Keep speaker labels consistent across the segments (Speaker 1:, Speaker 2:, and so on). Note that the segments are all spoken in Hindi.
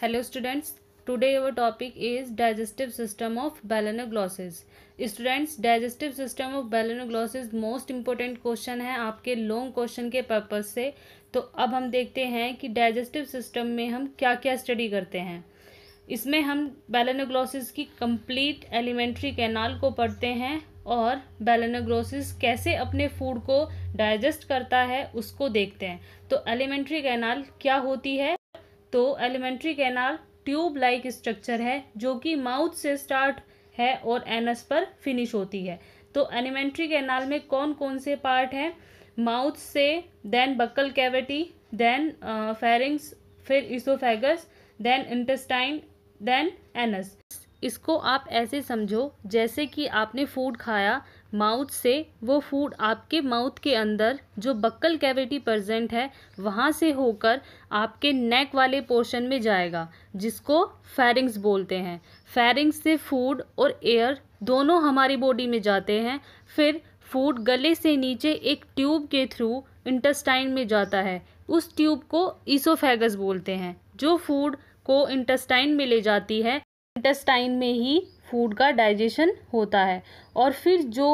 Speaker 1: Hello students, today our topic is digestive system of balanoglosses. Students, digestive system of balanoglosses most important question है आपके लॉन्ग क्वेश्चन के पर्पस से। तो अब हम देखते हैं कि डाइजेस्टिव सिस्टम में हम क्या क्या स्टडी करते हैं। इसमें हम balanoglosses की कंप्लीट एलिमेंट्री कैनाल को पढ़ते हैं और balanoglosses कैसे अपने फूड को डाइजेस्ट करता है उसको देखते हैं। तो एलिमेंट्री कैनाल क्या होती है? तो alimentary canal tube like structure है जो कि माउथ से स्टार्ट है और एनस पर फिनिश होती है। तो एलिमेंट्री कैनाल में कौन कौन से पार्ट हैं? माउथ से, then buccal cavity, then pharynx, फिर oesophagus, then intestine, then anus. इसको आप ऐसे समझो जैसे कि आपने फूड खाया, माउथ से वो फूड आपके माउथ के अंदर जो बक्कल कैविटी प्रेजेंट है वहाँ से होकर आपके नेक वाले पोर्शन में जाएगा जिसको फेरिंग्स बोलते हैं। फेरिंग्स से फूड और एयर दोनों हमारी बॉडी में जाते हैं। फिर फूड गले से नीचे एक ट्यूब के थ्रू इंटेस्टाइन में जाता है। उस ट्यूब को इसोफेगस बोलते हैं जो फूड को इंटेस्टाइन में ले जाती है। इंटेस्टाइन में ही फूड का डाइजेशन होता है और फिर जो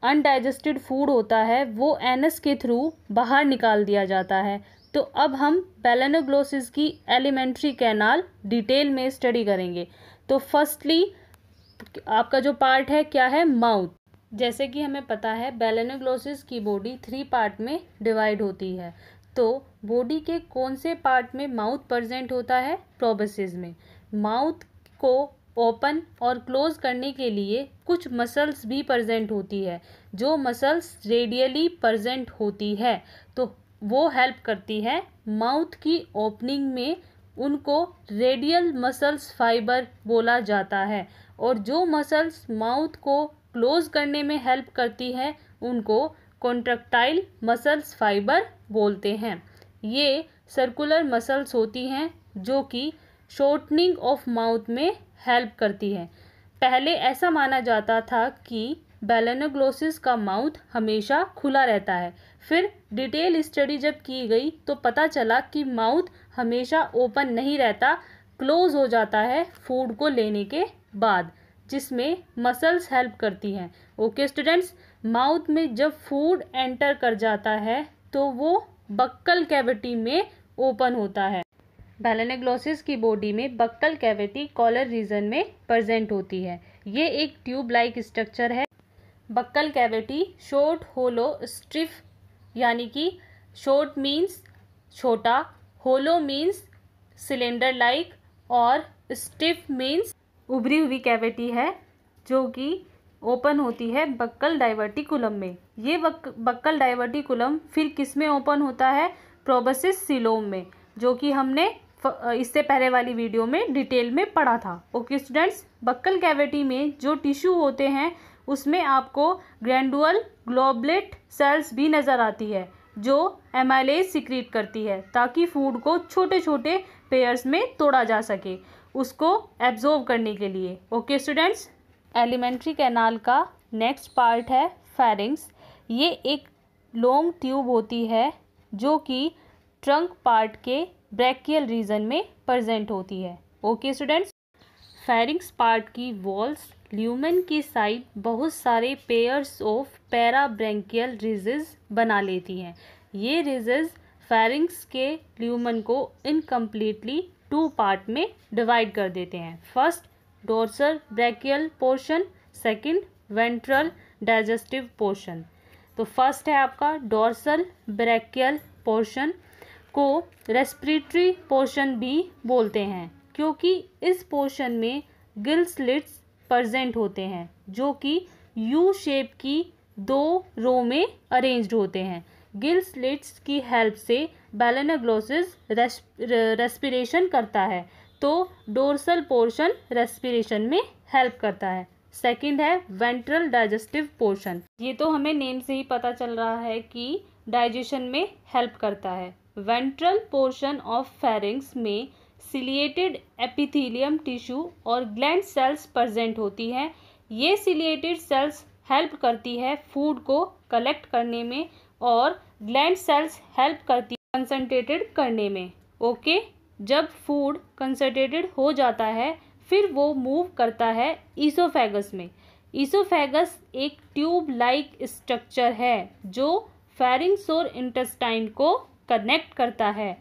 Speaker 1: अनडाइजेस्टेड फूड होता है वो एनस के थ्रू बाहर निकाल दिया जाता है। तो अब हम balanoglosses की एलिमेंट्री कैनाल डिटेल में स्टडी करेंगे। तो फर्स्टली आपका जो पार्ट है क्या है? माउथ। जैसे कि हमें पता है balanoglosses की बॉडी 3 पार्ट में डिवाइड होती है। तो बॉडी के कौन से पार्ट में माउथ प्रेजेंट होता है? प्रोबेसिस में। माउथ को ओपन और क्लोज करने के लिए कुछ मसल्स भी प्रेजेंट होती है। जो मसल्स रेडियली प्रेजेंट होती है तो वो हेल्प करती है माउथ की ओपनिंग में। उनको रेडियल मसल्स फाइबर बोला जाता है और जो मसल्स माउथ को क्लोज करने में हेल्प करती है उनको कॉन्ट्रैक्टाइल मसल्स फाइबर बोलते हैं। ये सर्कुलर मसल्स होती हैं जो कि शॉर्टनिंग ऑफ माउथ में हेल्प करती है। पहले ऐसा माना जाता था कि balanoglosses का माउथ हमेशा खुला रहता है। फिर डिटेल स्टडी जब की गई तो पता चला कि माउथ हमेशा ओपन नहीं रहता, क्लोज हो जाता है फूड को लेने के बाद, जिसमें मसल्स हेल्प करती हैं। ओके स्टूडेंट्स, माउथ में जब फूड एंटर कर जाता है तो वो बक्कल कैविटी में ओपन होता है। balanoglosses की बॉडी में बक्कल कैविटी कॉलर रीजन में प्रेजेंट होती है। ये एक ट्यूब लाइक स्ट्रक्चर है। बक्कल कैविटी शॉर्ट, होलो, स्टिफ, यानी कि शॉर्ट मीन्स छोटा, होलो मीन्स सिलेंडर लाइक और स्टिफ मीन्स उभरी हुई कैविटी है जो कि ओपन होती है बक्कल डाइवर्टिकुलम में। ये बक्कल डाइवर्टिकुलम फिर किस में ओपन होता है? प्रोबेसिस सीलोम में, जो कि हमने इससे पहले वाली वीडियो में डिटेल में पढ़ा था। ओके स्टूडेंट्स, बक्कल कैविटी में जो टिश्यू होते हैं उसमें आपको ग्रैंडुअल ग्लोबुलेट सेल्स भी नज़र आती है जो एमाइलेज सिक्रीट करती है ताकि फूड को छोटे छोटे पेयर्स में तोड़ा जा सके उसको एब्जॉर्ब करने के लिए। ओके स्टूडेंट्स, एलिमेंट्री कैनाल का नेक्स्ट पार्ट है फेरिंग्स। ये एक लॉन्ग ट्यूब होती है जो कि ट्रंक पार्ट के ब्रैकियल रीजन में प्रेजेंट होती है। ओके स्टूडेंट्स, फेरिंग्स पार्ट की वॉल्स ल्यूमेन की साइड बहुत सारे पेयर्स ऑफ पैराब्रैंकियल रिजेस बना लेती हैं। ये रिजेस फेरिंग्स के ल्यूमेन को इनकम्प्लीटली 2 पार्ट में डिवाइड कर देते हैं। First dorsal brachial portion, second ventral digestive portion. तो फर्स्ट है आपका डोर्सल ब्रैकियल पोर्शन को रेस्पिरेटरी पोर्शन भी बोलते हैं क्योंकि इस पोर्शन में गिल स्लिट्स प्रेजेंट होते हैं जो कि यू शेप की 2 रो में अरेंज्ड होते हैं। गिल स्लिट्स की हेल्प से balanoglosses रेस्पिरेशन करता है तो डोर्सल पोर्शन रेस्पिरेशन में हेल्प करता है। सेकंड है वेंट्रल डाइजेस्टिव पोर्शन। ये तो हमें नेम से ही पता चल रहा है कि डाइजेशन में हेल्प करता है। वेंट्रल पोर्शन ऑफ फेरिंग्स में सिलिएटेड एपिथेलियम टिश्यू और ग्लैंड सेल्स प्रेजेंट होती हैं। ये सिलिएटेड सेल्स हेल्प करती है फूड को कलेक्ट करने में और ग्लैंड सेल्स हेल्प करती है कंसंट्रेटेड करने में। ओके, जब फूड कंसंट्रेटेड हो जाता है फिर वो मूव करता है ईसोफेगस में। ईसोफेगस एक ट्यूब लाइक स्ट्रक्चर है जो फेरिंग्स और इंटेस्टाइन को कनेक्ट करता है।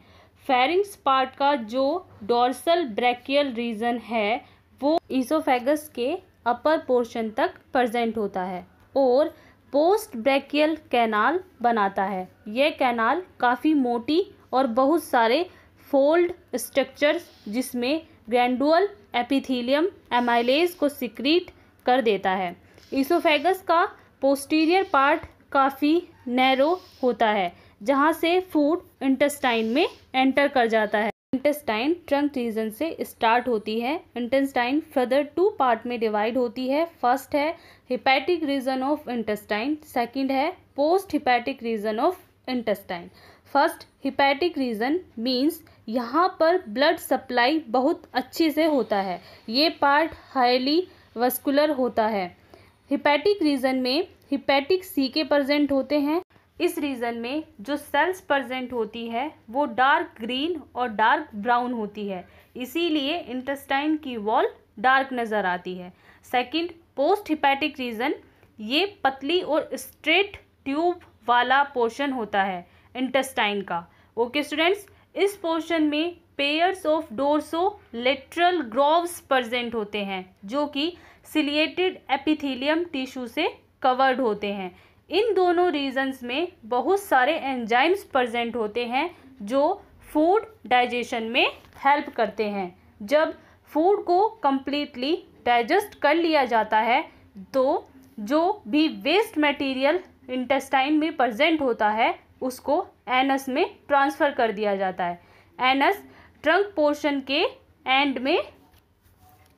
Speaker 1: फेरिंग्स पार्ट का जो डोर्सल ब्रैकियल रीजन है वो ईसोफेगस के अपर पोर्शन तक प्रेजेंट होता है और पोस्ट ब्रैकियल कैनाल बनाता है। यह कैनाल काफ़ी मोटी और बहुत सारे फोल्ड स्ट्रक्चर्स जिसमें ग्रैंडुअल एपिथेलियम एमाइलेज को सिक्रीट कर देता है। ईसोफेगस का पोस्टीरियर पार्ट काफ़ी नैरो होता है जहाँ से फूड इंटेस्टाइन में एंटर कर जाता है। इंटेस्टाइन ट्रंक रीजन से स्टार्ट होती है। इंटेस्टाइन फर्दर 2 पार्ट में डिवाइड होती है। फर्स्ट है hepatic region of intestine, second है post hepatic region of intestine. First hepatic region means यहाँ पर ब्लड सप्लाई बहुत अच्छे से होता है। ये पार्ट हाईली वस्कुलर होता है। हिपैटिक रीजन में हिपैटिक सीके प्रेजेंट होते हैं। इस रीजन में जो सेल्स प्रेजेंट होती है वो डार्क ग्रीन और डार्क ब्राउन होती है, इसीलिए इंटेस्टाइन की वॉल डार्क नज़र आती है। सेकंड पोस्ट हिपैटिक रीजन, ये पतली और स्ट्रेट ट्यूब वाला पोर्शन होता है इंटेस्टाइन का। ओके स्टूडेंट्स, इस पोर्शन में pairs of dorso lateral groves present होते हैं जो कि सिलिएटेड एपिथेलियम टिश्यू से कवर्ड होते हैं। इन दोनों रीजन्स में बहुत सारे एंजाइम्स प्रेजेंट होते हैं जो फूड डाइजेशन में हेल्प करते हैं। जब फूड को कम्प्लीटली डाइजेस्ट कर लिया जाता है तो जो भी वेस्ट मटेरियल इंटेस्टाइन में प्रेजेंट होता है उसको एनस में ट्रांसफ़र कर दिया जाता है। एनस ट्रंक पोर्शन के एंड में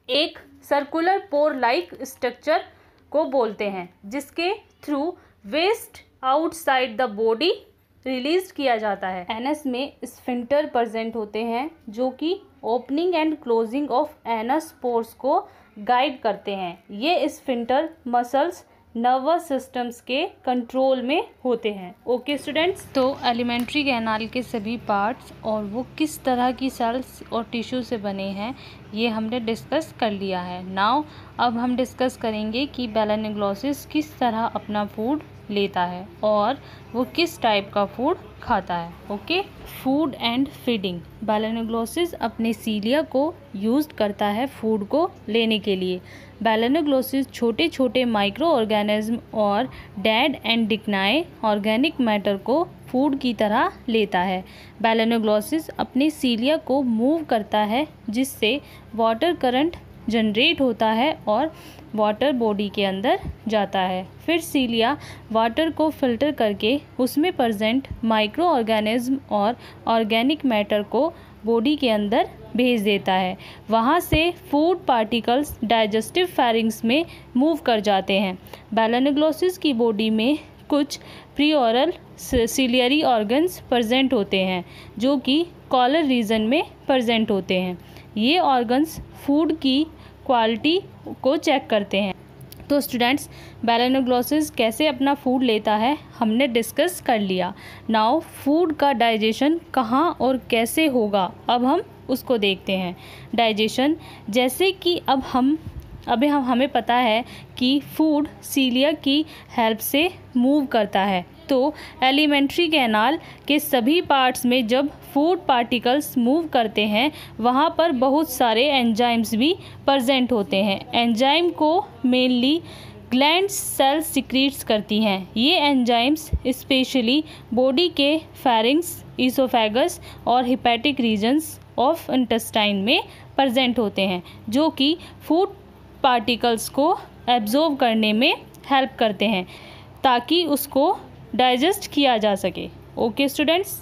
Speaker 1: एक सर्कुलर पोर लाइक स्ट्रक्चर को बोलते हैं जिसके through waste outside the body release किया जाता है। एनस में स्फिंक्टर प्रेजेंट होते हैं जो कि opening and closing of anus pores को गाइड करते हैं। ये स्फिंक्टर मसल्स नर्वस सिस्टम्स के कंट्रोल में होते हैं। ओके स्टूडेंट्स, तो एलिमेंट्री कैनाल के सभी पार्ट्स और वो किस तरह की सेल्स और टिश्यू से बने हैं ये हमने डिस्कस कर लिया है। नाउ अब हम डिस्कस करेंगे कि बेलेनोग्लोसिस किस तरह अपना फूड लेता है और वो किस टाइप का फूड खाता है। Okay, food and feeding. Balanoglossus अपने सीलिया को यूज करता है फूड को लेने के लिए। बेलेनोग्लोसिस छोटे छोटे माइक्रो ऑर्गेनिज्म और डेड एंड डिक्नाए ऑर्गेनिक मैटर को फूड की तरह लेता है। बेलेनोग्लोसिस अपने सीलिया को मूव करता है जिससे वाटर करंट जनरेट होता है और वाटर बॉडी के अंदर जाता है। फिर सीलिया वाटर को फिल्टर करके उसमें प्रेजेंट माइक्रो ऑर्गेनिज्म और ऑर्गेनिक मैटर को बॉडी के अंदर भेज देता है। वहाँ से फूड पार्टिकल्स डाइजेस्टिव फेरिंग्स में मूव कर जाते हैं। बेलेनोग्लोसिस की बॉडी में कुछ प्रीओरल सिलियरी ऑर्गन्स प्रेजेंट होते हैं जो कि कॉलर रीजन में प्रेजेंट होते हैं। ये ऑर्गन्स फूड की क्वालिटी को चेक करते हैं। तो स्टूडेंट्स, बेलेनोग्लोसिस कैसे अपना फूड लेता है हमने डिस्कस कर लिया। नाउ फूड का डाइजेशन कहाँ और कैसे होगा अब हम उसको देखते हैं। डाइजेशन, जैसे कि हमें पता है कि फूड सीलिया की हेल्प से मूव करता है, तो एलिमेंट्री कैनाल के सभी पार्ट्स में जब फूड पार्टिकल्स मूव करते हैं वहाँ पर बहुत सारे एंजाइम्स भी प्रेजेंट होते हैं। एंजाइम को मेनली ग्लैंड्स सेल्स सिक्रीट्स करती हैं। ये एंजाइम्स स्पेशली बॉडी के फेरिंग्स, ईसोफेगस और हिपैटिक रीजन्स ऑफ इंटेस्टाइन में प्रेजेंट होते हैं जो कि फूड पार्टिकल्स को एब्जॉर्ब करने में हेल्प करते हैं ताकि उसको डाइजेस्ट किया जा सके। Okay students.